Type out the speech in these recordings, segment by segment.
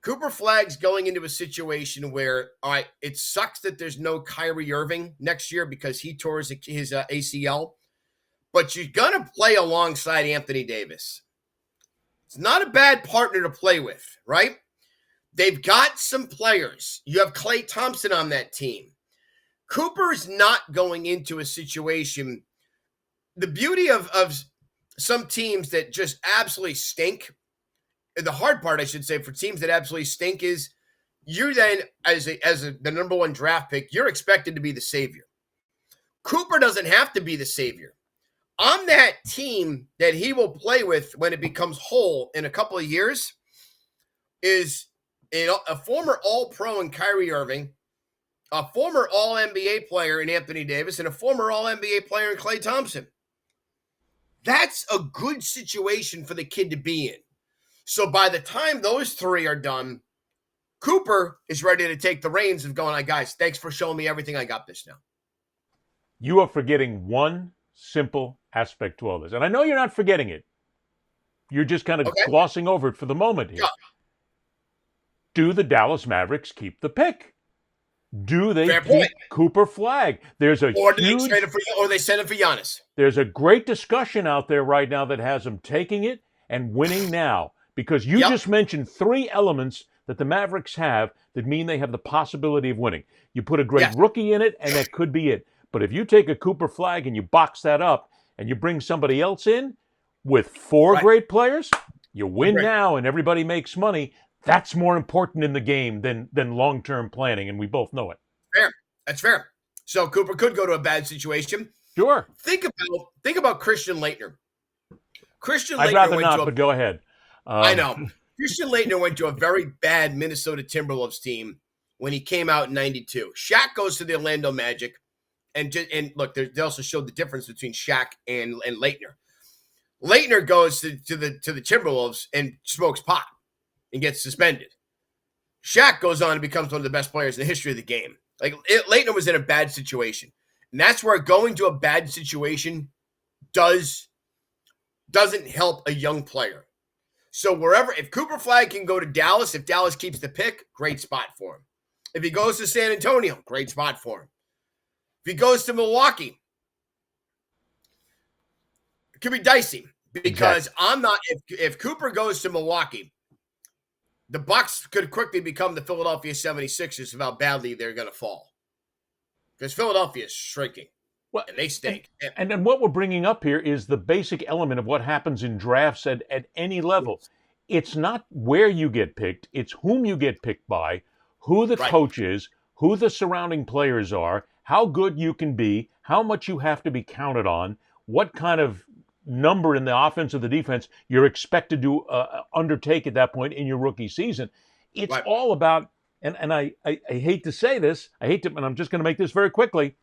Cooper Flagg's going into a situation where, all right, it sucks that there's no Kyrie Irving next year because he tore his ACL, but you're going to play alongside Anthony Davis. It's not a bad partner to play with, right? They've got some players. You have Klay Thompson on that team. Cooper is not going into a situation. The beauty of some teams that just absolutely stink, the hard part, I should say, for teams that absolutely stink is you're then, as the number one draft pick, you're expected to be the savior. Cooper doesn't have to be the savior. On that team that he will play with when it becomes whole in a couple of years is a former All-Pro in Kyrie Irving, a former All-NBA player in Anthony Davis, and a former All-NBA player in Klay Thompson. That's a good situation for the kid to be in. So by the time those three are done, Cooper is ready to take the reins of going, guys, thanks for showing me everything. I got this now. You are forgetting one simple aspect to all this. And I know you're not forgetting it. You're just kind of glossing over it for the moment here. Yeah. Do the Dallas Mavericks keep the pick? Do they keep Cooper Flagg? Or they send it for Giannis. There's a great discussion out there right now that has them taking it and winning now. Because you just mentioned three elements that the Mavericks have that mean they have the possibility of winning. You put a great rookie in it, and that could be it. But if you take a Cooper Flagg and you box that up and you bring somebody else in with four great players, you win now and everybody makes money. That's more important in the game than long-term planning, and we both know it. Fair. That's fair. So Cooper could go to a bad situation. Sure. Think about Christian Laettner. I'd rather not, but go ahead. I know. Christian Laettner went to a very bad Minnesota Timberwolves team when he came out in '92. Shaq goes to the Orlando Magic, and look, they also showed the difference between Shaq and Laettner. Laettner goes to the Timberwolves and smokes pot and gets suspended. Shaq goes on and becomes one of the best players in the history of the game. Laettner was in a bad situation, and that's where going to a bad situation doesn't help a young player. So if Cooper Flagg can go to Dallas, if Dallas keeps the pick, great spot for him. If he goes to San Antonio, great spot for him. If he goes to Milwaukee, it could be dicey because if Cooper goes to Milwaukee, the Bucks could quickly become the Philadelphia 76ers of how badly they're going to fall. Because Philadelphia is shrinking. Well, and they stink. And then what we're bringing up here is the basic element of what happens in drafts at any level. It's not where you get picked. It's whom you get picked by, who the coach is, who the surrounding players are, how good you can be, how much you have to be counted on, what kind of number in the offense or the defense you're expected to undertake at that point in your rookie season. It's all about, and I hate to say this, and I'm just going to make this very quickly.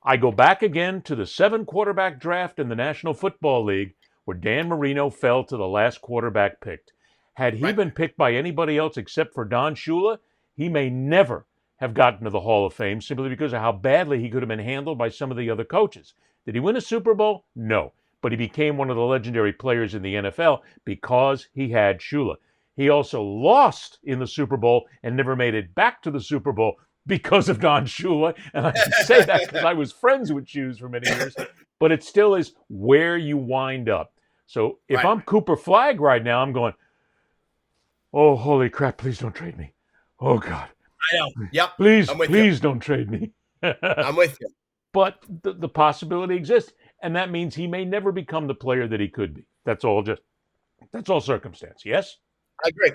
I go back again to the 7-quarterback draft in the National Football League where Dan Marino fell to the last quarterback picked. Had he been picked by anybody else except for Don Shula, he may never have gotten to the Hall of Fame simply because of how badly he could have been handled by some of the other coaches. Did he win a Super Bowl? No. But he became one of the legendary players in the NFL because he had Shula. He also lost in the Super Bowl and never made it back to the Super Bowl because of Don Shula. And I can say that because I was friends with Shoes for many years. But it still is where you wind up. So if I'm Cooper Flagg right now, I'm going, oh, holy crap, please don't trade me. Oh, God. I know. Yep. Please don't trade me. I'm with you. But the possibility exists. And that means he may never become the player that he could be. That's all circumstance. Yes? I agree.